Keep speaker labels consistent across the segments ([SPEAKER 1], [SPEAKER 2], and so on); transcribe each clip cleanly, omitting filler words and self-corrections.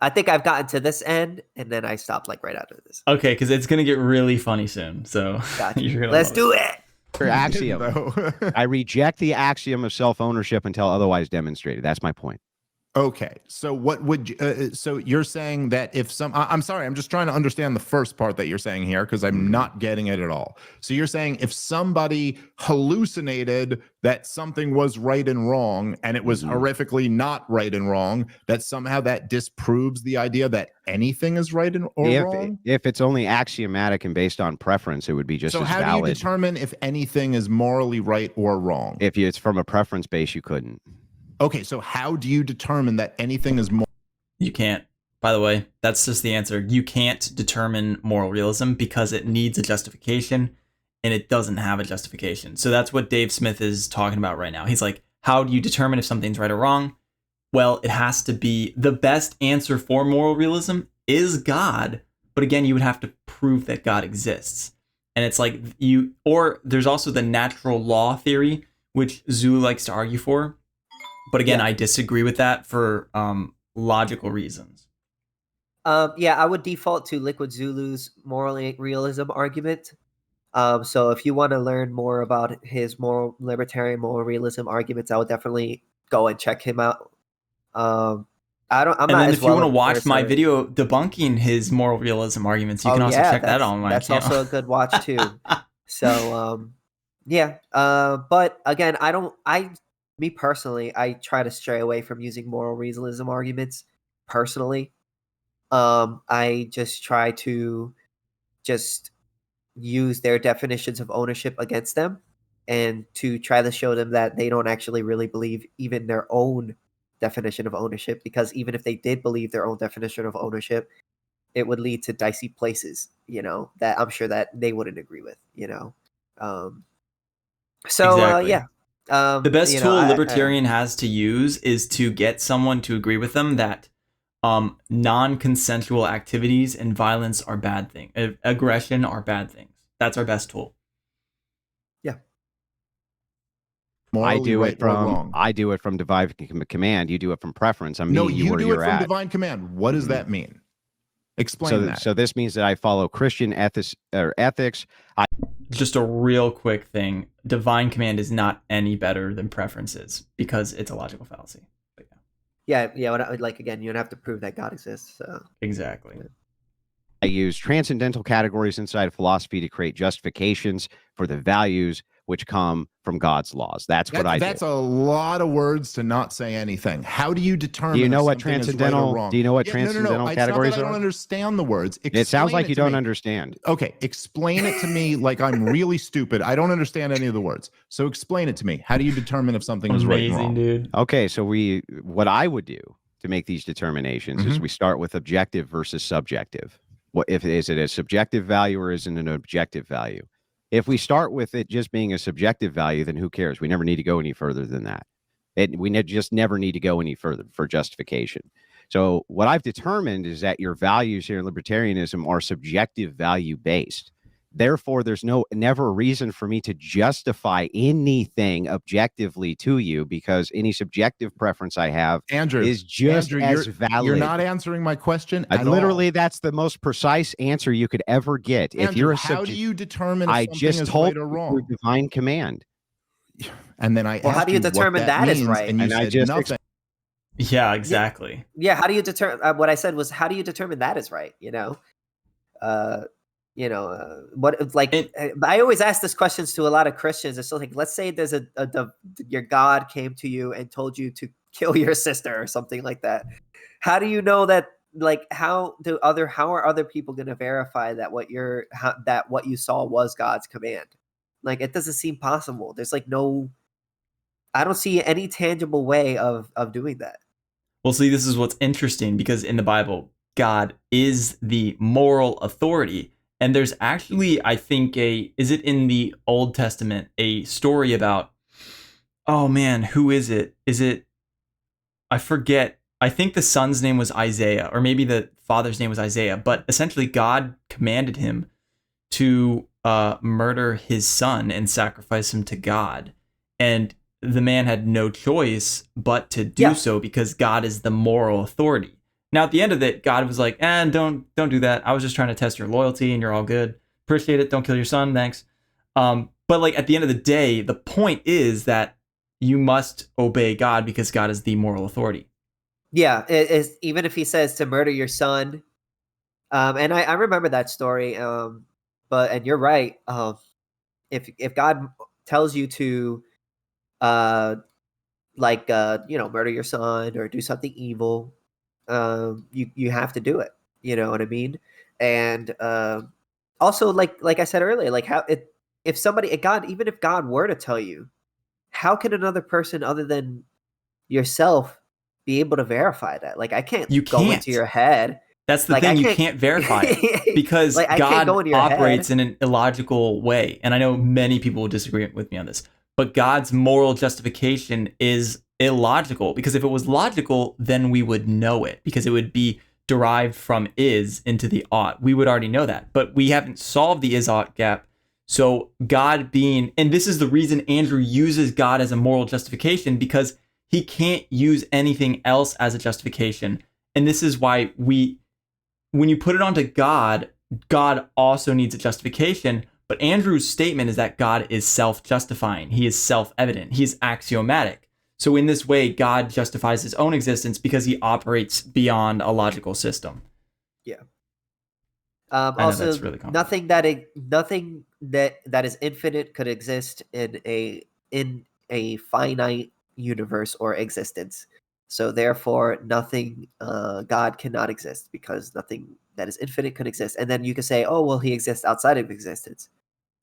[SPEAKER 1] I think I've gotten to this end, and then I stopped like right after this.
[SPEAKER 2] Okay, because it's gonna get really funny soon. So
[SPEAKER 1] Gotcha.
[SPEAKER 2] you're gonna
[SPEAKER 1] Let's
[SPEAKER 2] love it.
[SPEAKER 1] do it.
[SPEAKER 3] Or
[SPEAKER 4] You didn't,
[SPEAKER 3] axiom.
[SPEAKER 4] though.
[SPEAKER 3] I reject the axiom of self-ownership until otherwise demonstrated. That's my point.
[SPEAKER 4] Okay, so what would you, so you're saying that if I'm sorry, I'm just trying to understand the first part that you're saying here because I'm not getting it at all. So you're saying if somebody hallucinated that something was right and wrong and it was horrifically not right and wrong, that somehow that disproves the idea that anything is right or wrong?
[SPEAKER 3] If it's only axiomatic and based on preference, it would be just
[SPEAKER 4] So
[SPEAKER 3] as
[SPEAKER 4] how
[SPEAKER 3] valid.
[SPEAKER 4] do you determine if anything is morally right or wrong?
[SPEAKER 3] If it's from a preference base, you couldn't.
[SPEAKER 4] Okay, so how do you determine that anything is more?
[SPEAKER 2] You can't. By the way, that's just the answer. You can't determine moral realism because it needs a justification, and it doesn't have a justification. So that's what Dave Smith is talking about right now. He's like, how do you determine if something's right or wrong? Well, it has to be the best answer for moral realism is God. But again, you would have to prove that God exists. And it's like or there's also the natural law theory, which Zoo likes to argue for. But again, I disagree with that for logical reasons.
[SPEAKER 1] Yeah, I would default to Liquid Zulu's moral realism argument. So if you want to learn more about his libertarian moral realism arguments, I would definitely go and check him out. I'm
[SPEAKER 2] and
[SPEAKER 1] not
[SPEAKER 2] then
[SPEAKER 1] as
[SPEAKER 2] if
[SPEAKER 1] well
[SPEAKER 2] you want to watch
[SPEAKER 1] versed
[SPEAKER 2] my
[SPEAKER 1] on it.
[SPEAKER 2] video debunking his moral realism arguments, you can also check that on my
[SPEAKER 1] That's
[SPEAKER 2] channel.
[SPEAKER 1] also a good watch too. So yeah. But again, me personally, I try to stray away from using moral realism arguments personally. I just try to just use their definitions of ownership against them and to try to show them that they don't actually really believe even their own definition of ownership, because even if they did believe their own definition of ownership, it would lead to dicey places, that I'm sure that they wouldn't agree with,
[SPEAKER 2] Exactly.
[SPEAKER 1] Yeah.
[SPEAKER 2] The best tool a libertarian has to use is to get someone to agree with them that non-consensual activities and violence are bad things. Aggression are bad things. That's our best tool.
[SPEAKER 1] Yeah.
[SPEAKER 4] Morally
[SPEAKER 3] I do
[SPEAKER 4] right
[SPEAKER 3] it from
[SPEAKER 4] or wrong?
[SPEAKER 3] I do it from divine command. You do it from preference. I'm
[SPEAKER 4] No,
[SPEAKER 3] meeting you
[SPEAKER 4] you
[SPEAKER 3] where
[SPEAKER 4] do
[SPEAKER 3] you're
[SPEAKER 4] it from
[SPEAKER 3] at.
[SPEAKER 4] divine command. What does that mean? Explain that.
[SPEAKER 3] So this means that I follow Christian ethics.
[SPEAKER 2] Just a real quick thing. Divine command is not any better than preferences because it's a logical fallacy. But
[SPEAKER 1] yeah. Again, you don't have to prove that God exists. So.
[SPEAKER 2] Exactly.
[SPEAKER 3] I use transcendental categories inside of philosophy to create justifications for the values which come from God's laws. That's what I do.
[SPEAKER 4] That's a lot of words to not say anything. How do you determine?
[SPEAKER 3] Do you know
[SPEAKER 4] if
[SPEAKER 3] what
[SPEAKER 4] something is
[SPEAKER 3] transcendental?
[SPEAKER 4] Right or wrong?
[SPEAKER 3] Do you know what
[SPEAKER 4] No.
[SPEAKER 3] transcendental
[SPEAKER 4] It's not
[SPEAKER 3] categories
[SPEAKER 4] that I
[SPEAKER 3] are?
[SPEAKER 4] don't understand the words.
[SPEAKER 3] It sounds like you
[SPEAKER 4] to
[SPEAKER 3] don't
[SPEAKER 4] me.
[SPEAKER 3] understand.
[SPEAKER 4] Okay, explain it to me like I'm really stupid. I don't understand any of the words. So explain it to me. How do you determine if something is right and wrong?
[SPEAKER 2] Dude.
[SPEAKER 3] Okay, so what I would do to make these determinations is we start with objective versus subjective. Is it a subjective value or is it an objective value? If we start with it just being a subjective value, then who cares? We never need to go any further than that. Just never need to go any further for justification. So what I've determined is that your values here in libertarianism are subjective value based. Therefore, there's never a reason for me to justify anything objectively to you because any subjective preference I have is just as valid.
[SPEAKER 4] You're not answering my question at
[SPEAKER 3] literally,
[SPEAKER 4] all.
[SPEAKER 3] That's the most precise answer you could ever get.
[SPEAKER 4] Andrew,
[SPEAKER 3] if you're a
[SPEAKER 4] how do you determine if
[SPEAKER 3] I
[SPEAKER 4] something
[SPEAKER 3] just
[SPEAKER 4] is
[SPEAKER 3] told
[SPEAKER 4] right or wrong?
[SPEAKER 3] You divine command.
[SPEAKER 4] And then I
[SPEAKER 1] well, how do you determine that is right?
[SPEAKER 4] And you said nothing.
[SPEAKER 2] Yeah, exactly.
[SPEAKER 1] Yeah, how do you determine? What I said was, how do you determine that is right? I always ask these questions to a lot of Christians. It's like, let's say there's your God came to you and told you to kill your sister or something like that. How do you know that? Like, how are other people going to verify that what you saw was God's command? Like, it doesn't seem possible. There's I don't see any tangible way of doing that.
[SPEAKER 2] Well, see, this is what's interesting because in the Bible, God is the moral authority. And there's actually, I think, is it in the Old Testament, a story about, oh man, who is it? I forget. I think the son's name was Isaiah, or maybe the father's name was Isaiah. But essentially, God commanded him to murder his son and sacrifice him to God. And the man had no choice but to do so because God is the moral authority. Now at the end of it, God was like, don't do that. I was just trying to test your loyalty, and you're all good. Appreciate it. Don't kill your son. Thanks. But like at the end of the day, the point is that you must obey God because God is the moral authority.
[SPEAKER 1] Yeah, it is, even if he says to murder your son. And I remember that story. And you're right. If God tells you to, murder your son or do something evil, you have to do it. You know what I mean? And also, like I said earlier, like if God, even if God were to tell you, how can another person other than yourself be able to verify that? Like, I can't
[SPEAKER 2] You
[SPEAKER 1] go into
[SPEAKER 2] can't.
[SPEAKER 1] your head.
[SPEAKER 2] That's the
[SPEAKER 1] Like, I
[SPEAKER 2] thing. You
[SPEAKER 1] can't
[SPEAKER 2] can't verify it because
[SPEAKER 1] like, I can't
[SPEAKER 2] God
[SPEAKER 1] go into your
[SPEAKER 2] operates
[SPEAKER 1] head.
[SPEAKER 2] in an illogical way. And I know many people will disagree with me on this, but God's moral justification is illogical because if it was logical, then we would know it because it would be derived from is into the ought. We would already know that, but we haven't solved the is ought gap. So God being, and this is the reason Andrew uses God as a moral justification because he can't use anything else as a justification. And this is why when you put it onto God, God also needs a justification. But Andrew's statement is that God is self-justifying. He is self-evident. He is axiomatic. So in this way, God justifies his own existence because he operates beyond a logical system.
[SPEAKER 1] Yeah.
[SPEAKER 2] I know
[SPEAKER 1] Also,
[SPEAKER 2] that's really complicated.
[SPEAKER 1] nothing that is infinite could exist in a finite universe or existence. So therefore, nothing God cannot exist because nothing that is infinite could exist. And then you can say, oh well, he exists outside of existence.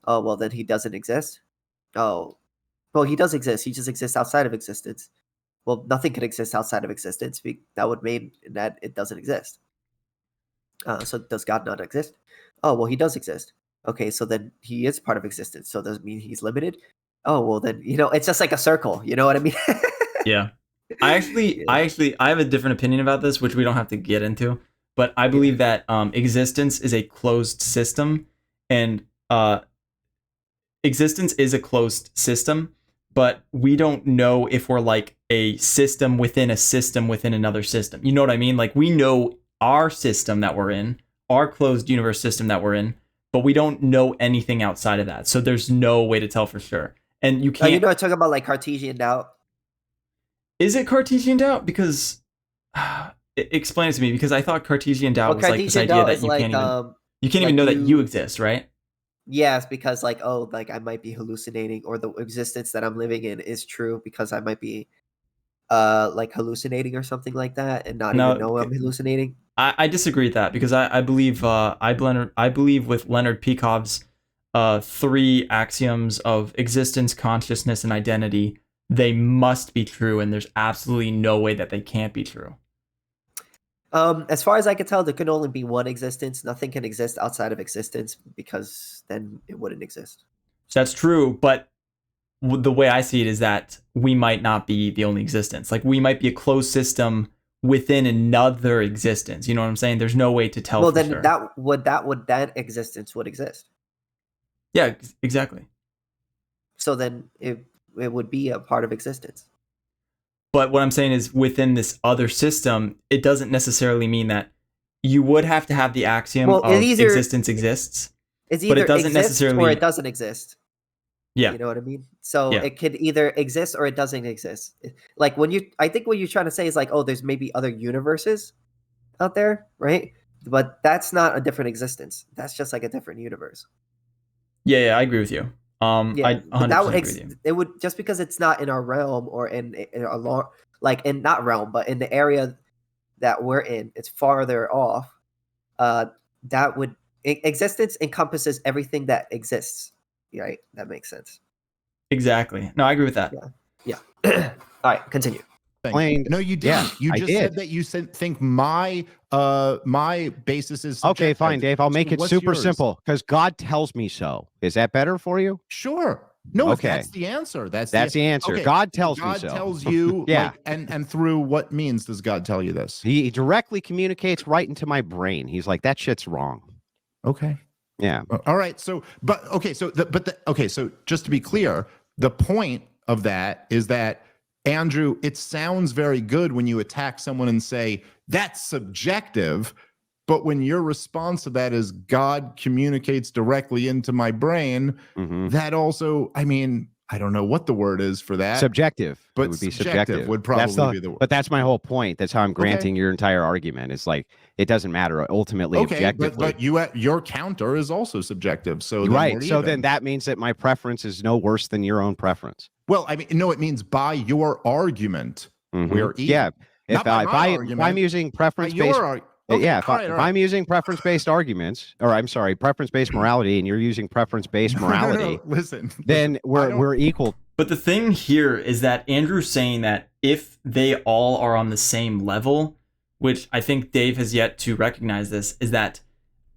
[SPEAKER 1] Oh well, then he doesn't exist. Oh, well, he does exist. He just exists outside of existence. Well, nothing can exist outside of existence. That would mean that it doesn't exist. So does God not exist? Oh, well, he does exist. Okay, so then he is part of existence. So does it mean he's limited? Oh, well, then, it's just like a circle. You know what I mean?
[SPEAKER 2] Yeah. I
[SPEAKER 1] Yeah.
[SPEAKER 2] have a different opinion about this, which we don't have to get into, but I
[SPEAKER 1] Yeah.
[SPEAKER 2] believe that existence is a closed system, and existence is a closed system, but we don't know if we're like a system within another system. You know what I mean? Like we know our system that we're in, our closed universe system that we're in, but we don't know anything outside of that. So there's no way to tell for sure. And you
[SPEAKER 1] Oh,
[SPEAKER 2] can't.
[SPEAKER 1] I talk about like Cartesian doubt.
[SPEAKER 2] Is it Cartesian doubt? Because explain it to me. Because I thought Cartesian doubt
[SPEAKER 1] Well,
[SPEAKER 2] was like this
[SPEAKER 1] Cartesian
[SPEAKER 2] idea
[SPEAKER 1] doubt
[SPEAKER 2] that
[SPEAKER 1] is like
[SPEAKER 2] you can't even know that you exist, right?
[SPEAKER 1] yes, because like, oh, like I might be hallucinating, or the existence that I'm living in is true because I might be like hallucinating or something like that and not even
[SPEAKER 2] No,
[SPEAKER 1] know I'm hallucinating.
[SPEAKER 2] I disagree with that because I believe I believe with Leonard Peikoff's three axioms of existence, consciousness, and identity, they must be true, and there's absolutely no way that they can't be true.
[SPEAKER 1] As far as I can tell, there can only be one existence. Nothing can exist outside of existence because then it wouldn't exist.
[SPEAKER 2] That's true, but the way I see it is that we might not be the only existence. Like we might be a closed system within another existence. You know what I'm saying? There's no way to tell
[SPEAKER 1] Well,
[SPEAKER 2] for
[SPEAKER 1] then
[SPEAKER 2] sure.
[SPEAKER 1] that existence would exist.
[SPEAKER 2] Yeah, exactly.
[SPEAKER 1] So then it would be a part of existence.
[SPEAKER 2] But what I'm saying is within this other system, it doesn't necessarily mean that you would have to have the axiom
[SPEAKER 1] Well,
[SPEAKER 2] of existence exists,
[SPEAKER 1] it's
[SPEAKER 2] but
[SPEAKER 1] either
[SPEAKER 2] it doesn't
[SPEAKER 1] exists
[SPEAKER 2] necessarily.
[SPEAKER 1] or it doesn't exist.
[SPEAKER 2] Yeah.
[SPEAKER 1] You know what I mean? So
[SPEAKER 2] Yeah.
[SPEAKER 1] it could either exist or it doesn't exist. Like I think what you're trying to say is like, oh, there's maybe other universes out there, right? But that's not a different existence. That's just like a different universe.
[SPEAKER 2] Yeah, I agree with you.
[SPEAKER 1] Yeah,
[SPEAKER 2] I
[SPEAKER 1] but
[SPEAKER 2] 100% agree with you.
[SPEAKER 1] it would, just because it's not in our realm or in a long, like in not realm, but in the area that we're in, it's farther off. That would existence encompasses everything that exists. Right? That makes sense.
[SPEAKER 2] Exactly. No, I agree with that.
[SPEAKER 1] Yeah. All right, continue.
[SPEAKER 3] Explained.
[SPEAKER 4] No, you didn't.
[SPEAKER 3] Yeah,
[SPEAKER 4] you
[SPEAKER 3] I
[SPEAKER 4] just
[SPEAKER 3] did.
[SPEAKER 4] said that you think my basis is
[SPEAKER 3] Okay,
[SPEAKER 4] subjective.
[SPEAKER 3] fine, Dave. I'll make
[SPEAKER 4] So
[SPEAKER 3] it
[SPEAKER 4] what's
[SPEAKER 3] super
[SPEAKER 4] yours?
[SPEAKER 3] simple because God tells me so. Is that better for you?
[SPEAKER 4] Sure. No, if
[SPEAKER 3] Okay.
[SPEAKER 4] that's the answer. That's
[SPEAKER 3] the answer.
[SPEAKER 4] Okay.
[SPEAKER 3] God tells me
[SPEAKER 4] God
[SPEAKER 3] so.
[SPEAKER 4] tells you,
[SPEAKER 3] Yeah.
[SPEAKER 4] and through what means does God tell you this?
[SPEAKER 3] He directly communicates right into my brain. He's like, that shit's wrong.
[SPEAKER 4] Okay.
[SPEAKER 3] Yeah.
[SPEAKER 4] All right. So just to be clear, the point of that is that Andrew, it sounds very good when you attack someone and say, that's subjective. But when your response to that is God communicates directly into my brain, that also, I mean, I don't know what the word is for that.
[SPEAKER 3] Subjective.
[SPEAKER 4] But
[SPEAKER 3] it would be
[SPEAKER 4] subjective would probably be the word.
[SPEAKER 3] But that's my whole point. That's how I'm granting your entire argument. It's like, it doesn't matter ultimately objectively.
[SPEAKER 4] But your counter is also subjective. So
[SPEAKER 3] right. So then that means that my preference is no worse than your own preference.
[SPEAKER 4] Well, I mean, no, it means by your argument, we're even.
[SPEAKER 3] Yeah. If I'm using preference-based, if I'm using preference-based arguments, or I'm sorry, preference-based morality, and you're using preference-based morality, then we're equal.
[SPEAKER 2] But the thing here is that Andrew's saying that if they all are on the same level, which I think Dave has yet to recognize this, is that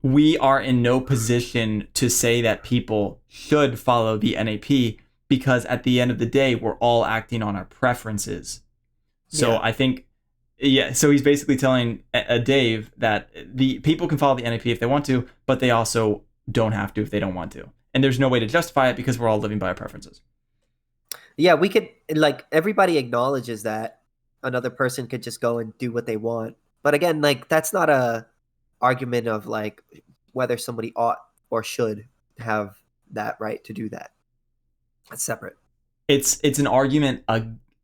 [SPEAKER 2] we are in no position to say that people should follow the NAP, because at the end of the day, we're all acting on our preferences. So I think, so he's basically telling Dave that the people can follow the NAP if they want to, but they also don't have to if they don't want to. And there's no way to justify it because we're all living by our preferences.
[SPEAKER 1] Yeah, we could, like, everybody acknowledges that another person could just go and do what they want. But again, like, that's not a argument of, like, whether somebody ought or should have that right to do that. That's separate.
[SPEAKER 2] It's an argument.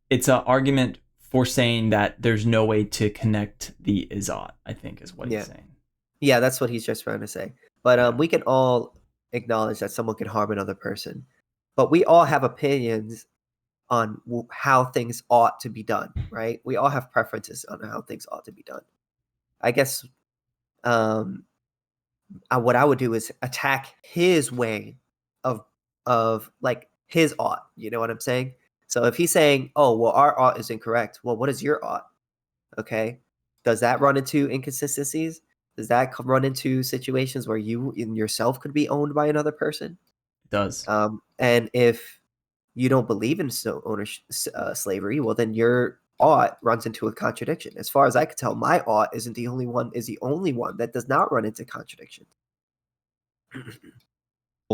[SPEAKER 2] It's an argument for saying that there's no way to connect the isot, I think is what he's saying.
[SPEAKER 1] Yeah, that's what he's just trying to say. But we can all acknowledge that someone can harm another person. But we all have opinions on how things ought to be done, right? We all have preferences on how things ought to be done. I guess what I would do is attack his way of like his ought. You know what I'm saying? So if he's saying, oh, well, our ought is incorrect. Well, what is your ought? Okay. Does that run into inconsistencies? Does that run into situations where you in yourself could be owned by another person?
[SPEAKER 2] It does.
[SPEAKER 1] And if you don't believe in slavery, well, then your ought runs into a contradiction. As far as I could tell, my ought is the only one that does not run into contradiction.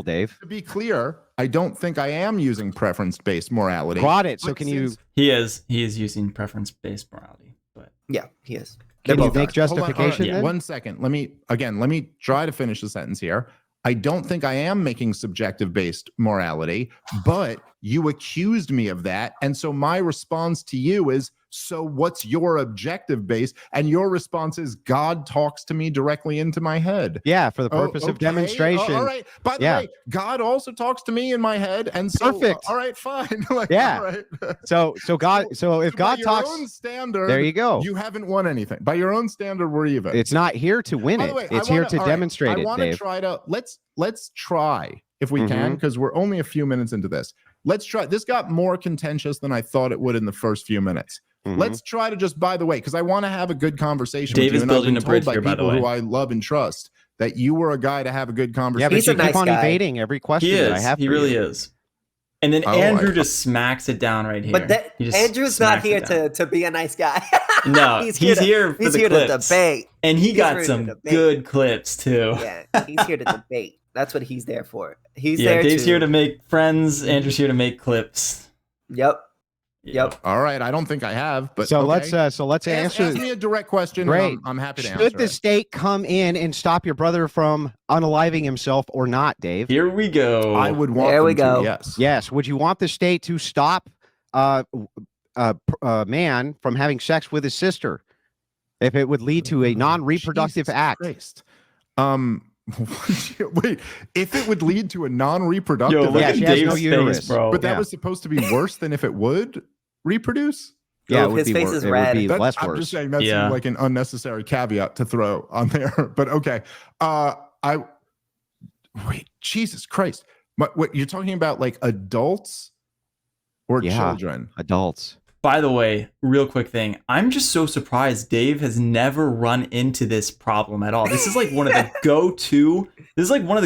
[SPEAKER 3] Dave,
[SPEAKER 4] to be clear, I don't think I am using preference-based morality.
[SPEAKER 3] Got it. So can you?
[SPEAKER 2] He is using preference-based morality, but
[SPEAKER 1] yeah, he is.
[SPEAKER 3] Can you make justification?
[SPEAKER 4] Hold on, 1 second. Let me try to finish the sentence here. I don't think I am making subjective-based morality, but you accused me of that. And so my response to you is, so what's your objective base? And your response is, God talks to me directly into my head.
[SPEAKER 3] Yeah, for the purpose of demonstration.
[SPEAKER 4] All right. By the way, God also talks to me in my head. And so,
[SPEAKER 3] perfect.
[SPEAKER 4] All right, fine. Like,
[SPEAKER 3] yeah.
[SPEAKER 4] All right.
[SPEAKER 3] So if God talks,
[SPEAKER 4] by your own standard,
[SPEAKER 3] there you go.
[SPEAKER 4] You haven't won anything. By your own standard, we're even.
[SPEAKER 3] It's not here to win it. It's here to demonstrate it, Dave.
[SPEAKER 4] I want to try to let's try if we can, because we're only a few minutes into this. Let's try. This got more contentious than I thought it would in the first few minutes. Let's try to just, by the way, because I want to have a good conversation
[SPEAKER 2] Dave
[SPEAKER 4] with you.
[SPEAKER 2] Is building a bridge here, by the way.
[SPEAKER 4] Who I love and trust, that you were a guy to have a good conversation.
[SPEAKER 3] Yeah, but you keep on evading every question that I have.
[SPEAKER 2] He really is. And then Andrew just smacks it down right here.
[SPEAKER 1] But Andrew's not here to be a nice guy.
[SPEAKER 2] No, he's here for the clips.
[SPEAKER 1] To debate.
[SPEAKER 2] And he got some good clips too.
[SPEAKER 1] Yeah, he's here to debate. That's what he's there for.
[SPEAKER 2] Dave's here to make friends. Andrew's here to make clips.
[SPEAKER 1] Yep.
[SPEAKER 4] All right. I don't think I have, but
[SPEAKER 3] let's answer.
[SPEAKER 4] Ask me a direct question.
[SPEAKER 3] Great.
[SPEAKER 4] I'm happy to answer.
[SPEAKER 3] Should the state come in and stop your brother from unaliving himself or not, Dave?
[SPEAKER 2] Here we go.
[SPEAKER 4] I would want.
[SPEAKER 1] There we go.
[SPEAKER 3] Yes. Would you want the state to stop a man from having sex with his sister if it would lead to a non-reproductive act?
[SPEAKER 4] Christ. Wait, if it would lead to a non-reproductive
[SPEAKER 2] act,
[SPEAKER 3] she has no uterus,
[SPEAKER 2] bro.
[SPEAKER 4] But that was supposed to be worse than if it would reproduce.
[SPEAKER 3] Yeah,
[SPEAKER 1] his face is red.
[SPEAKER 3] It would be less worse.
[SPEAKER 4] I'm just saying that seemed like an unnecessary caveat to throw on there. But okay, wait, Jesus Christ! What you're talking about, like adults or children?
[SPEAKER 3] Adults.
[SPEAKER 2] By the way, real quick thing. I'm just so surprised Dave has never run into this problem at all. This is like one of the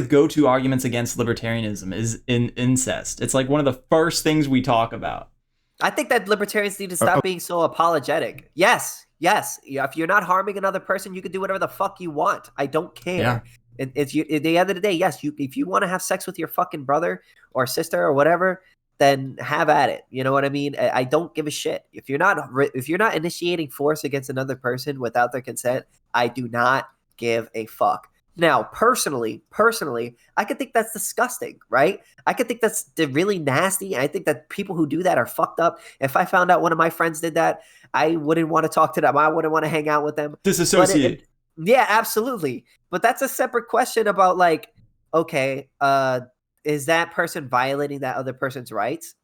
[SPEAKER 2] go-to arguments against libertarianism is in incest. It's like one of the first things we talk about.
[SPEAKER 1] I think that libertarians need to stop being so apologetic. Yes. Yeah, if you're not harming another person, you can do whatever the fuck you want. I don't care. It's you, at the end of the day, yes, if you want to have sex with your fucking brother or sister or whatever, then have at it. You know what I mean? I don't give a shit. If you're not initiating force against another person without their consent, I do not give a fuck. Now, personally, I could think that's disgusting, right? I could think that's really nasty. I think that people who do that are fucked up. If I found out one of my friends did that, I wouldn't want to talk to them. I wouldn't want to hang out with them.
[SPEAKER 2] Disassociate.
[SPEAKER 1] Yeah, absolutely. But that's a separate question about like, okay, is that person violating that other person's rights?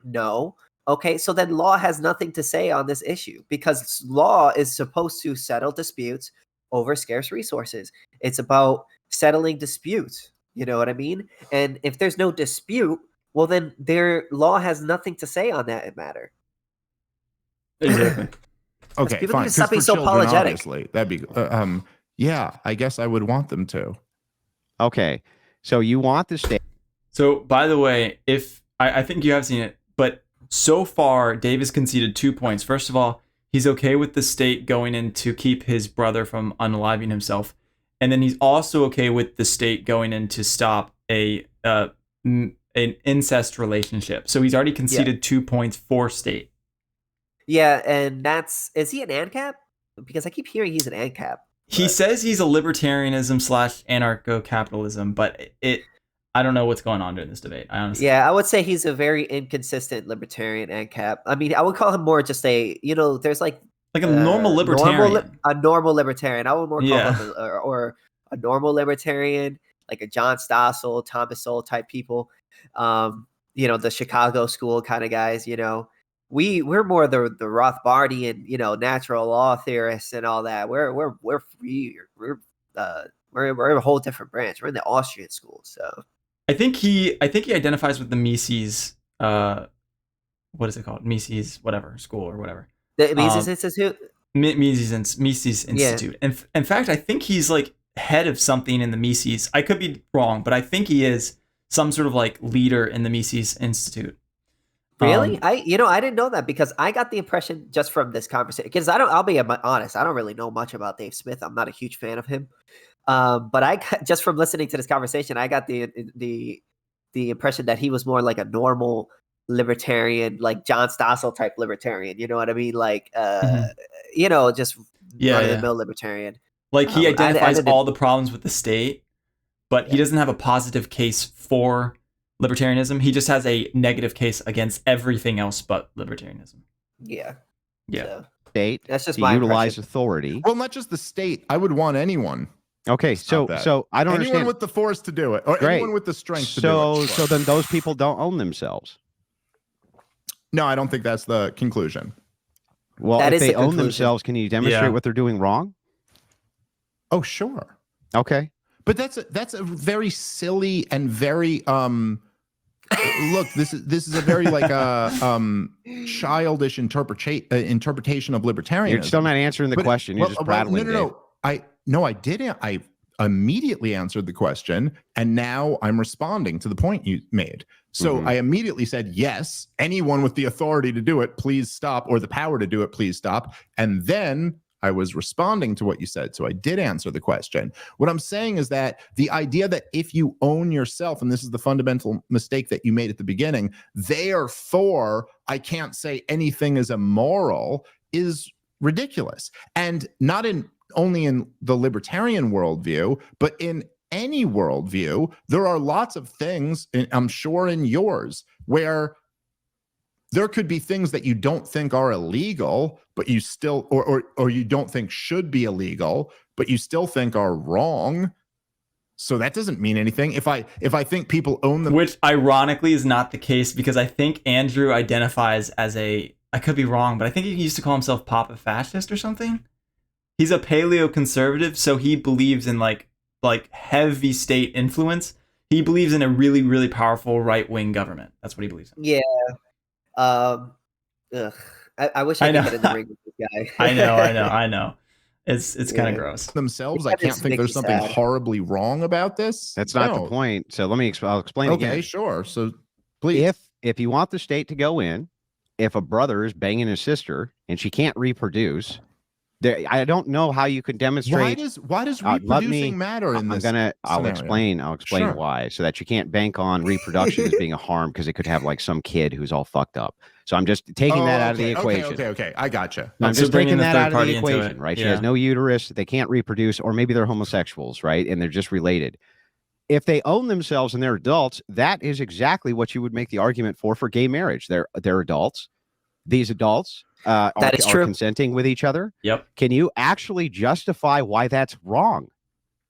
[SPEAKER 1] No. Okay, so then law has nothing to say on this issue because law is supposed to settle disputes over scarce resources. It's about settling disputes. You know what I mean? And if there's no dispute, well, then their law has nothing to say on that matter.
[SPEAKER 2] Exactly.
[SPEAKER 4] Okay,
[SPEAKER 1] people
[SPEAKER 4] fine.
[SPEAKER 1] need to stop being so
[SPEAKER 4] children,
[SPEAKER 1] apologetic.
[SPEAKER 4] Obviously, that'd be yeah, I guess I would want them to.
[SPEAKER 3] Okay, so you want the state.
[SPEAKER 2] So, by the way, if I think you have seen it, but so far, Dave has conceded 2 points. First of all, he's okay with the state going in to keep his brother from unaliving himself, and then he's also okay with the state going in to stop an incest relationship. So he's already conceded 2 points for state.
[SPEAKER 1] Yeah, and is he an ANCAP? Because I keep hearing he's an ANCAP.
[SPEAKER 2] He says he's a libertarianism / anarcho-capitalism, but I don't know what's going on during this debate. I honestly.
[SPEAKER 1] Yeah, I would say he's a very inconsistent libertarian ANCAP. I mean, I would call him more just there's like
[SPEAKER 2] a normal libertarian.
[SPEAKER 1] A normal libertarian. I would more call him or a normal libertarian, like a John Stossel, Thomas Sowell type people. The Chicago school kind of guys, We're more the Rothbardian, natural law theorists and all that. We're free. We're a whole different branch. We're in the Austrian school. So
[SPEAKER 2] I think he identifies with the Mises. What is it called? Mises, whatever school or whatever.
[SPEAKER 1] The Mises Institute.
[SPEAKER 2] Mises Institute. And in fact, I think he's like head of something in the Mises. I could be wrong, but I think he is some sort of like leader in the Mises Institute.
[SPEAKER 1] Really? I didn't know that because I got the impression just from this conversation, because I'll be honest, I don't really know much about Dave Smith. I'm not a huge fan of him. But I got, just from listening to this conversation, I got the impression that he was more like a normal libertarian, like John Stossel type libertarian. You know what I mean? Like, just run-of-the-mill libertarian.
[SPEAKER 2] Like he identifies all the problems with the state, but he doesn't have a positive case for libertarianism. He just has a negative case against everything else but libertarianism.
[SPEAKER 1] Yeah.
[SPEAKER 2] So,
[SPEAKER 3] state
[SPEAKER 1] that's just
[SPEAKER 3] to
[SPEAKER 1] my
[SPEAKER 3] utilize
[SPEAKER 1] impression.
[SPEAKER 3] Authority.
[SPEAKER 4] Well, not just the state. I would want anyone.
[SPEAKER 3] Okay, so I don't
[SPEAKER 4] anyone
[SPEAKER 3] understand.
[SPEAKER 4] with the force to do it, or anyone with the strength to do it.
[SPEAKER 3] So then those people don't own themselves.
[SPEAKER 4] No, I don't think that's the conclusion.
[SPEAKER 3] Well, if they own themselves, can you demonstrate what they're doing wrong?
[SPEAKER 4] Oh, sure.
[SPEAKER 3] Okay.
[SPEAKER 4] But that's a very silly and very look, this is a very like childish interpretation of libertarianism.
[SPEAKER 3] You're still not answering the question. You're just prattling.
[SPEAKER 4] No, I didn't. I immediately answered the question, and now I'm responding to the point you made. So I immediately said, yes, anyone with the authority to do it, please stop, or the power to do it, please stop. And then I was responding to what you said. So I did answer the question. What I'm saying is that the idea that if you own yourself, and this is the fundamental mistake that you made at the beginning, therefore I can't say anything is immoral, is ridiculous. And not only in the libertarian worldview, but in any worldview, there are lots of things, I'm sure in yours, where there could be things that you don't think are illegal, but you still, or you don't think should be illegal, but you still think are wrong. So that doesn't mean anything. If I think people own them,
[SPEAKER 2] which ironically is not the case, because I think Andrew identifies as I could be wrong, but I think he used to call himself Papa Fascist or something. He's a paleo-conservative, so he believes in like heavy state influence. He believes in a really, really powerful right-wing government. That's what he believes in.
[SPEAKER 1] Yeah. I wish I could get in the ring with this guy.
[SPEAKER 2] I know. It's kind of gross.
[SPEAKER 4] Themselves, I can't think there's something horribly wrong about this.
[SPEAKER 3] That's not the point. So I'll explain again.
[SPEAKER 4] Okay, sure. So please.
[SPEAKER 3] If you want the state to go in, if a brother is banging his sister and she can't reproduce, I don't know how you can demonstrate.
[SPEAKER 4] Why does reproducing matter in this?
[SPEAKER 3] I'll explain
[SPEAKER 4] Sure.
[SPEAKER 3] why, so that you can't bank on reproduction as being a harm, because it could have like some kid who's all fucked up. So I'm just taking that out of the equation.
[SPEAKER 4] Okay. I gotcha.
[SPEAKER 3] I'm
[SPEAKER 2] So
[SPEAKER 3] just
[SPEAKER 2] bringing
[SPEAKER 3] taking
[SPEAKER 2] the
[SPEAKER 3] that
[SPEAKER 2] third
[SPEAKER 3] out of the
[SPEAKER 2] party into
[SPEAKER 3] equation,
[SPEAKER 2] it.
[SPEAKER 3] right? She
[SPEAKER 2] Yeah.
[SPEAKER 3] has no uterus. They can't reproduce, or maybe they're homosexuals, right? And they're just related. If they own themselves and they're adults, that is exactly what you would make the argument for gay marriage. They're adults. These adults are consenting with each other.
[SPEAKER 2] Yep.
[SPEAKER 3] Can you actually justify why that's wrong?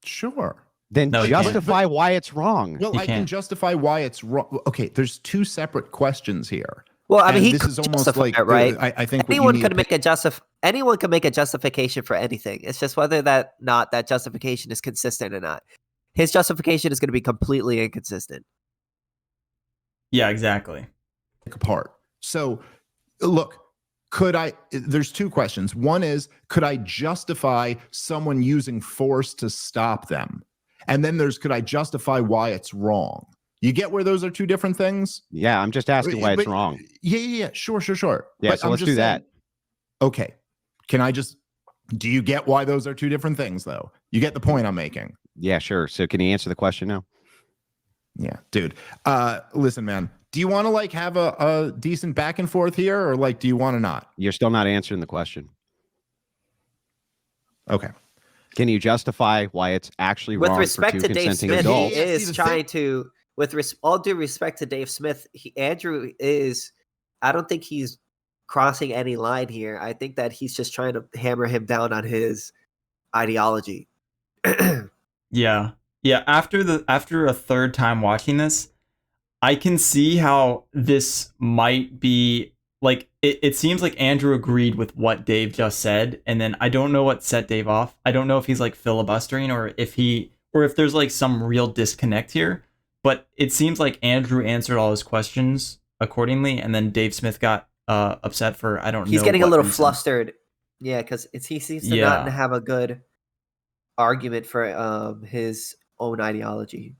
[SPEAKER 4] Sure.
[SPEAKER 3] Then
[SPEAKER 2] No, you
[SPEAKER 3] justify why it's wrong.
[SPEAKER 4] Well,
[SPEAKER 2] You
[SPEAKER 4] I can
[SPEAKER 2] can't.
[SPEAKER 4] justify why it's wrong. Okay, there's two separate questions here.
[SPEAKER 1] Well, I mean,
[SPEAKER 4] And
[SPEAKER 1] he
[SPEAKER 4] this
[SPEAKER 1] could
[SPEAKER 4] is almost
[SPEAKER 1] justify
[SPEAKER 4] like
[SPEAKER 1] it, right?
[SPEAKER 4] I think
[SPEAKER 1] Anyone could make anyone can make a justification for anything. It's just whether that justification is consistent or not. His justification is going to be completely inconsistent.
[SPEAKER 2] Yeah, exactly.
[SPEAKER 4] apart. So, look, there's two questions. One is, could I justify someone using force to stop them? And then could I justify why it's wrong? You get where those are two different things?
[SPEAKER 3] Yeah, I'm just asking why it's wrong.
[SPEAKER 4] Yeah. Sure.
[SPEAKER 3] Yeah,
[SPEAKER 4] But
[SPEAKER 3] so let's do that.
[SPEAKER 4] Okay. Do you get why those are two different things, though? You get the point I'm making?
[SPEAKER 3] Yeah, sure. So can you answer the question now?
[SPEAKER 4] Yeah, dude. Listen, man. Do you want to have a decent back and forth here, or do you want to not?
[SPEAKER 3] You're still not answering the question.
[SPEAKER 4] Okay.
[SPEAKER 3] Can you justify why it's actually
[SPEAKER 1] With
[SPEAKER 3] wrong
[SPEAKER 1] respect
[SPEAKER 3] for two
[SPEAKER 1] to Dave
[SPEAKER 3] consenting
[SPEAKER 1] Smith,
[SPEAKER 3] adults?
[SPEAKER 1] he is trying to. All due respect to Dave Smith, Andrew is. I don't think he's crossing any line here. I think that he's just trying to hammer him down on his ideology.
[SPEAKER 2] Yeah. After a third time watching this, I can see how this might be it seems like Andrew agreed with what Dave just said, and then I don't know what set Dave off. I don't know if he's filibustering or if there's some real disconnect here, but it seems like Andrew answered all his questions accordingly, and then Dave Smith got upset for I don't know.
[SPEAKER 1] He's getting a little
[SPEAKER 2] reason.
[SPEAKER 1] flustered. Yeah, because he seems to not have a good argument for his own ideology.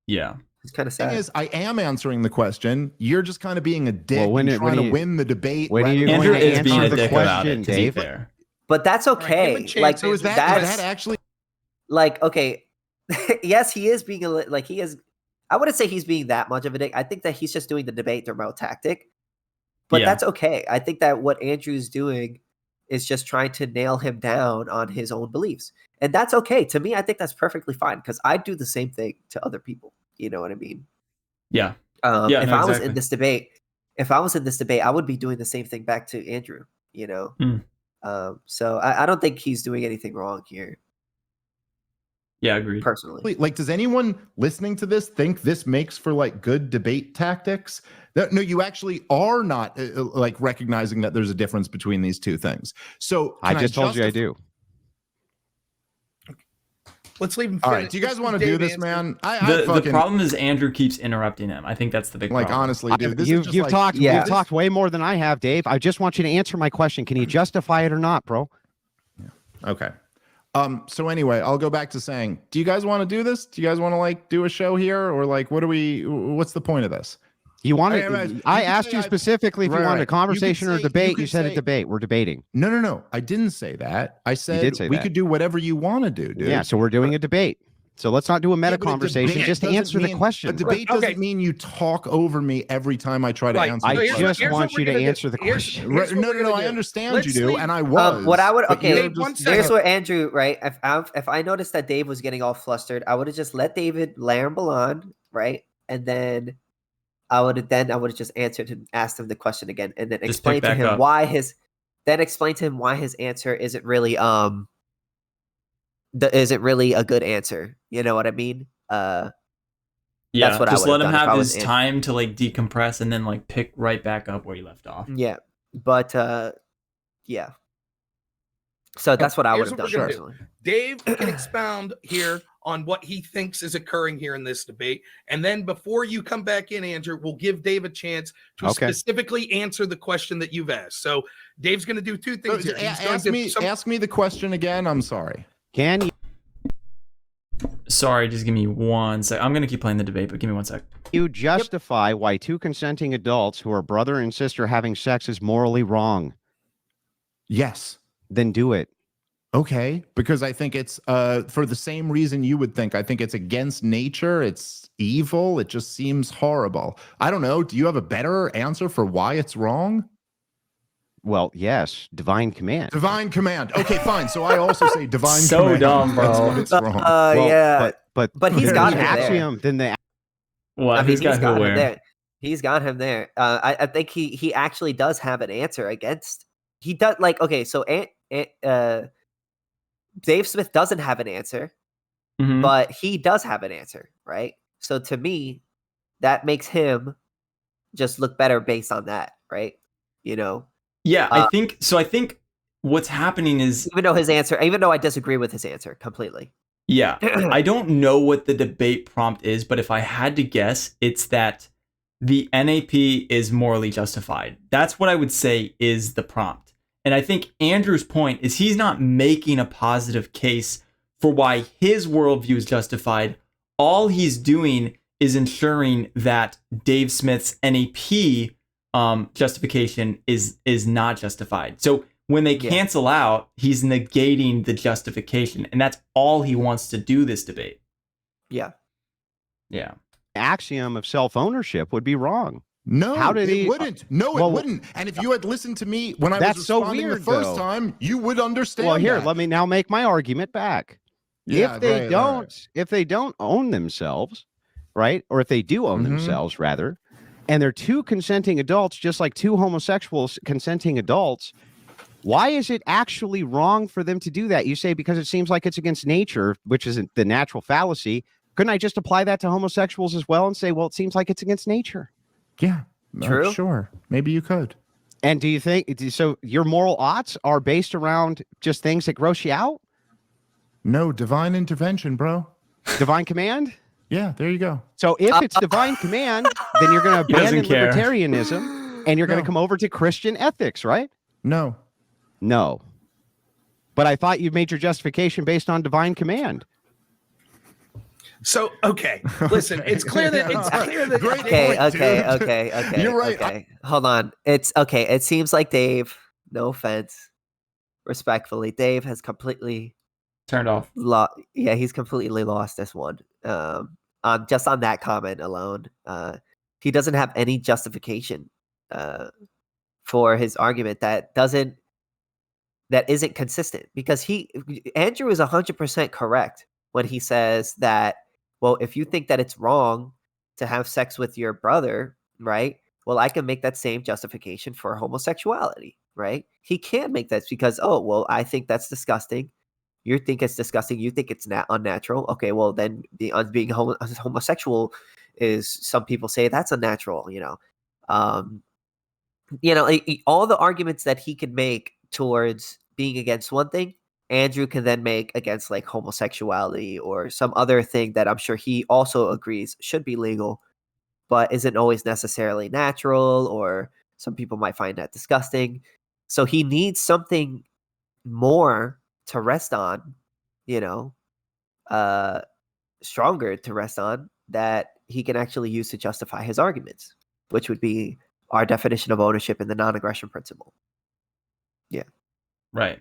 [SPEAKER 2] Yeah.
[SPEAKER 1] It's kind of sad.
[SPEAKER 4] The thing is, I am answering the question. You're just kind of being a dick and
[SPEAKER 3] when
[SPEAKER 4] trying
[SPEAKER 3] are
[SPEAKER 4] to
[SPEAKER 3] you-
[SPEAKER 4] win the debate.
[SPEAKER 3] when are you
[SPEAKER 2] Andrew
[SPEAKER 3] going to
[SPEAKER 2] is being a
[SPEAKER 3] answer the
[SPEAKER 2] dick about
[SPEAKER 3] question,
[SPEAKER 2] it, to be
[SPEAKER 3] Dave?
[SPEAKER 2] fair.
[SPEAKER 1] But that's okay.
[SPEAKER 5] give him a chance,
[SPEAKER 4] So is that actually?
[SPEAKER 1] Okay. Yes, he is being he is. I wouldn't say he's being that much of a dick. I think that he's just doing the debate thermo tactic. But that's okay. I think that what Andrew's doing is just trying to nail him down on his own beliefs. And that's okay. To me, I think that's perfectly fine because I do the same thing to other people. You know what I mean?
[SPEAKER 2] Yeah.
[SPEAKER 1] If I was in this debate, I would be doing the same thing back to Andrew, So I don't think he's doing anything wrong here.
[SPEAKER 2] Yeah, agreed.
[SPEAKER 1] Personally.
[SPEAKER 4] Does anyone listening to this think this makes for good debate tactics? No, you actually are not recognizing that there's a difference between these two things. So
[SPEAKER 3] I just told you I do.
[SPEAKER 5] Let's leave him.
[SPEAKER 4] All right, do you guys want to do this, man?
[SPEAKER 2] The problem is Andrew keeps interrupting him. I think that's the big problem.
[SPEAKER 4] Honestly, dude,
[SPEAKER 3] You've talked way more than I have, Dave. I just want you to answer my question. Can you justify it or not, bro?
[SPEAKER 4] Okay. So anyway, I'll go back to saying, do you guys want to do this? Do you guys want to do a show here, or what's the point of this?
[SPEAKER 3] You wanted? I asked you specifically if you wanted a conversation or a debate. You said a debate. We're debating.
[SPEAKER 4] No. I didn't say that. I said we could do whatever you want to do, dude.
[SPEAKER 3] Yeah. So we're doing a debate. So let's not do a meta conversation. Just answer the question.
[SPEAKER 4] A debate doesn't mean you talk over me every time I try to answer.
[SPEAKER 3] I just want you to answer the question.
[SPEAKER 4] No. I understand you do, and I was.
[SPEAKER 1] What I would
[SPEAKER 5] here's
[SPEAKER 1] what Andrew, right? If I noticed that Dave was getting all flustered, I would have just let David ramble on, right? And then I would have just answered him, asked him the question again, and then explained to him why his answer isn't really a good answer. You know what I mean?
[SPEAKER 2] Yeah,
[SPEAKER 1] that's what
[SPEAKER 2] just
[SPEAKER 1] I
[SPEAKER 2] let him have his
[SPEAKER 1] Andrew.
[SPEAKER 2] time to decompress and then pick right back up where you left off.
[SPEAKER 1] Yeah, but yeah. So that's what I would have done personally.
[SPEAKER 5] Dave can expound here on what he thinks is occurring here in this debate. And then before you come back in, Andrew, we'll give Dave a chance to specifically answer the question that you've asked. So Dave's going to do two things here.
[SPEAKER 4] Ask me the question again. I'm sorry.
[SPEAKER 3] Can you?
[SPEAKER 2] Sorry, just give me 1 sec. I'm going to keep playing the debate, but give me 1 sec.
[SPEAKER 3] You justify why two consenting adults who are brother and sister having sex is morally wrong.
[SPEAKER 4] Yes.
[SPEAKER 3] Then do it.
[SPEAKER 4] Okay, because I think it's for the same reason you would think. I think it's against nature. It's evil. It just seems horrible. I don't know. Do you have a better answer for why it's wrong?
[SPEAKER 3] Well, yes, divine command.
[SPEAKER 4] Divine command. Okay, fine. So I also say divine
[SPEAKER 2] So
[SPEAKER 4] command.
[SPEAKER 2] dumb, bro.
[SPEAKER 4] That's what it's wrong.
[SPEAKER 3] Well,
[SPEAKER 1] Yeah,
[SPEAKER 3] but
[SPEAKER 1] he's
[SPEAKER 4] there
[SPEAKER 1] got
[SPEAKER 4] you
[SPEAKER 1] him
[SPEAKER 4] go.
[SPEAKER 1] there.
[SPEAKER 3] axiom. Then the
[SPEAKER 2] What?
[SPEAKER 1] I mean,
[SPEAKER 2] Who's got who
[SPEAKER 1] him
[SPEAKER 2] where?
[SPEAKER 1] there. He's got him there. I think he actually does have an answer against. He does like okay. So Dave Smith doesn't have an answer,
[SPEAKER 2] Mhm.
[SPEAKER 1] but he does have an answer, right? So to me, that makes him just look better based on that, right? You know,
[SPEAKER 2] Yeah, I think so. I think what's happening is,
[SPEAKER 1] even though I disagree with his answer completely.
[SPEAKER 2] yeah, I don't know what the debate prompt is, but if I had to guess, it's that the NAP is morally justified. That's what I would say is the prompt. And I think Andrew's point is he's not making a positive case for why his worldview is justified. All he's doing is ensuring that Dave Smith's NAP justification is not justified. So when they cancel out, he's negating the justification, and that's all he wants to do this debate.
[SPEAKER 1] Yeah.
[SPEAKER 2] Yeah.
[SPEAKER 3] axiom of self-ownership would be wrong.
[SPEAKER 4] No,
[SPEAKER 3] How did
[SPEAKER 4] it
[SPEAKER 3] he?
[SPEAKER 4] wouldn't. No,
[SPEAKER 3] well,
[SPEAKER 4] it wouldn't. And if you had listened to me when I was
[SPEAKER 3] That's so
[SPEAKER 4] responding
[SPEAKER 3] weird,
[SPEAKER 4] the first
[SPEAKER 3] though.
[SPEAKER 4] time, you would understand.
[SPEAKER 3] Well, here,
[SPEAKER 4] that.
[SPEAKER 3] let me now make my argument back.
[SPEAKER 4] Yeah,
[SPEAKER 3] if they
[SPEAKER 4] right,
[SPEAKER 3] don't,
[SPEAKER 4] right.
[SPEAKER 3] if they don't own themselves, right, or if they do own themselves, rather, and they're two consenting adults, just like two homosexuals consenting adults, why is it actually wrong for them to do that? You say because it seems like it's against nature, which isn't the natural fallacy. Couldn't I just apply that to homosexuals as well and say, well, it seems like it's against nature?
[SPEAKER 4] Yeah,
[SPEAKER 1] True.
[SPEAKER 4] Sure, maybe you could.
[SPEAKER 3] And do you think so? Your moral oughts are based around just things that gross you out?
[SPEAKER 4] No, divine intervention, bro.
[SPEAKER 3] Divine command?
[SPEAKER 4] Yeah, there you go.
[SPEAKER 3] So if it's divine command, then you're going to abandon
[SPEAKER 2] care.
[SPEAKER 3] libertarianism and you're going to come over to Christian ethics, right?
[SPEAKER 4] No.
[SPEAKER 3] No. But I thought you made your justification based on divine command.
[SPEAKER 5] So okay, listen. It's clear that
[SPEAKER 4] Great
[SPEAKER 1] Okay,
[SPEAKER 4] point, dude.
[SPEAKER 1] okay.
[SPEAKER 4] You're right.
[SPEAKER 1] Okay. Hold on. It's okay. It seems like Dave, no offense, respectfully, Dave has completely
[SPEAKER 2] Turned off.
[SPEAKER 1] he's completely lost this one. Just on that comment alone. He doesn't have any justification for his argument that isn't consistent, because Andrew is 100% correct when he says that, well, if you think that it's wrong to have sex with your brother, right? Well, I can make that same justification for homosexuality, right? He can't make that because, oh, well, I think that's disgusting. You think it's disgusting. You think it's unnatural. Okay, well, then being homosexual is, some people say that's unnatural, all the arguments that he could make towards being against one thing, Andrew can then make against like homosexuality or some other thing that I'm sure he also agrees should be legal, but isn't always necessarily natural, or some people might find that disgusting. So he needs something more to rest on, stronger to rest on, that he can actually use to justify his arguments, which would be our definition of ownership in the non-aggression principle. Yeah.
[SPEAKER 2] Right.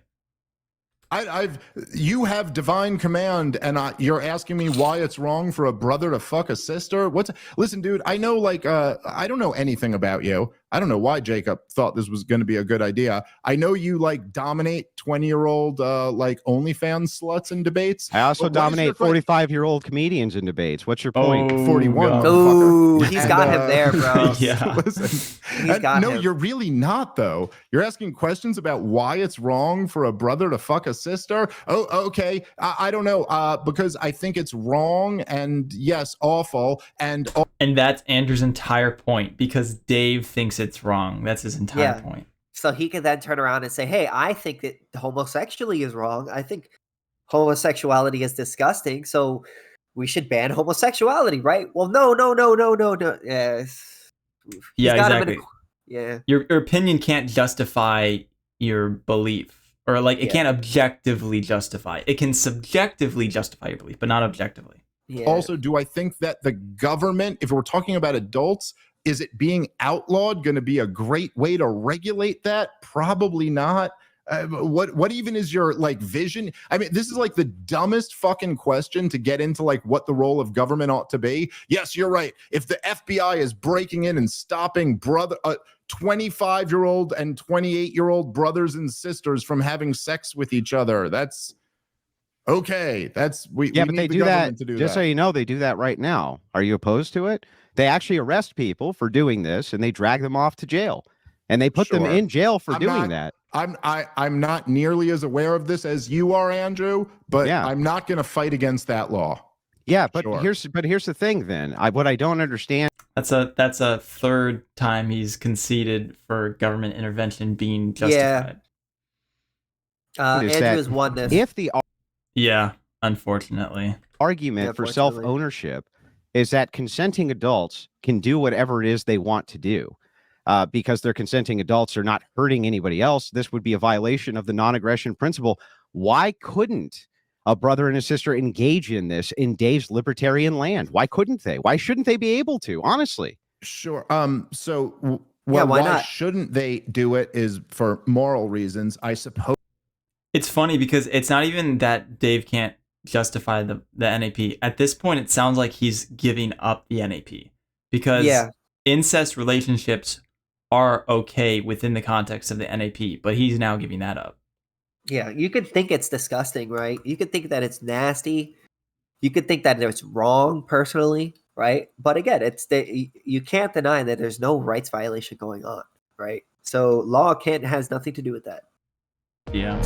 [SPEAKER 4] You have divine command, and you're asking me why it's wrong for a brother to fuck a sister. Listen, dude, I know, I don't know anything about you. I don't know why Jacob thought this was going to be a good idea. I know you dominate 20-year-old OnlyFans sluts in debates.
[SPEAKER 3] I also dominate 45-year-old comedians in debates. What's your point?
[SPEAKER 4] 41.
[SPEAKER 1] Oh, he's got him there, bro.
[SPEAKER 2] Yeah.
[SPEAKER 4] Listen,
[SPEAKER 1] He's got him.
[SPEAKER 4] you're really not, though. You're asking questions about why it's wrong for a brother to fuck a sister. Oh, okay. I don't know. Because I think it's wrong, and yes, awful. And
[SPEAKER 2] that's Andrew's entire point, because Dave thinks it's wrong. That's his entire point.
[SPEAKER 1] So he can then turn around and say, hey, I think that homosexuality is wrong. I think homosexuality is disgusting, so we should ban homosexuality, right? Well, no. Yes.
[SPEAKER 2] Yeah, exactly.
[SPEAKER 1] Yeah.
[SPEAKER 2] Your opinion can't justify your belief, or it can't objectively justify. It can subjectively justify your belief, but not objectively.
[SPEAKER 1] Yeah.
[SPEAKER 4] Also, do I think that the government, if we're talking about adults, is it being outlawed going to be a great way to regulate that? Probably not. What even is your like vision? I mean, this is like the dumbest fucking question to get into like what the role of government ought to be. Yes, you're right. If the FBI is breaking in and stopping 25-year-old and 28-year-old brothers and sisters from having sex with each other, that's okay. We
[SPEAKER 3] but
[SPEAKER 4] need
[SPEAKER 3] they
[SPEAKER 4] the
[SPEAKER 3] do that.
[SPEAKER 4] government to do
[SPEAKER 3] Just
[SPEAKER 4] that.
[SPEAKER 3] so you know, they do that right now. Are you opposed to it? They actually arrest people for doing this, and they drag them off to jail, and they put them in jail for doing that.
[SPEAKER 4] I'm not nearly as aware of this as you are, Andrew, but I'm not going to fight against that law.
[SPEAKER 3] Yeah, but here's the thing. Then what I don't understand.
[SPEAKER 2] That's a third time he's conceded for government intervention being justified.
[SPEAKER 1] Andrew has won this.
[SPEAKER 3] If the
[SPEAKER 2] unfortunately,
[SPEAKER 3] argument for self-ownership is that consenting adults can do whatever it is they want to do. Because their consenting adults are not hurting anybody else, this would be a violation of the non-aggression principle. Why couldn't a brother and a sister engage in this in Dave's libertarian land? Why couldn't they? Why shouldn't they be able to? Honestly.
[SPEAKER 4] Sure. Why shouldn't they do it is for moral reasons, I suppose.
[SPEAKER 2] It's funny because it's not even that Dave can't justify the NAP. At this point, it sounds like he's giving up the NAP because incest relationships are okay within the context of the NAP, but he's now giving that up.
[SPEAKER 1] Yeah, you could think it's disgusting, right? You could think that it's nasty. You could think that it's wrong personally, right? But again, you can't deny that there's no rights violation going on, right? So law has nothing to do with that.
[SPEAKER 2] Yeah.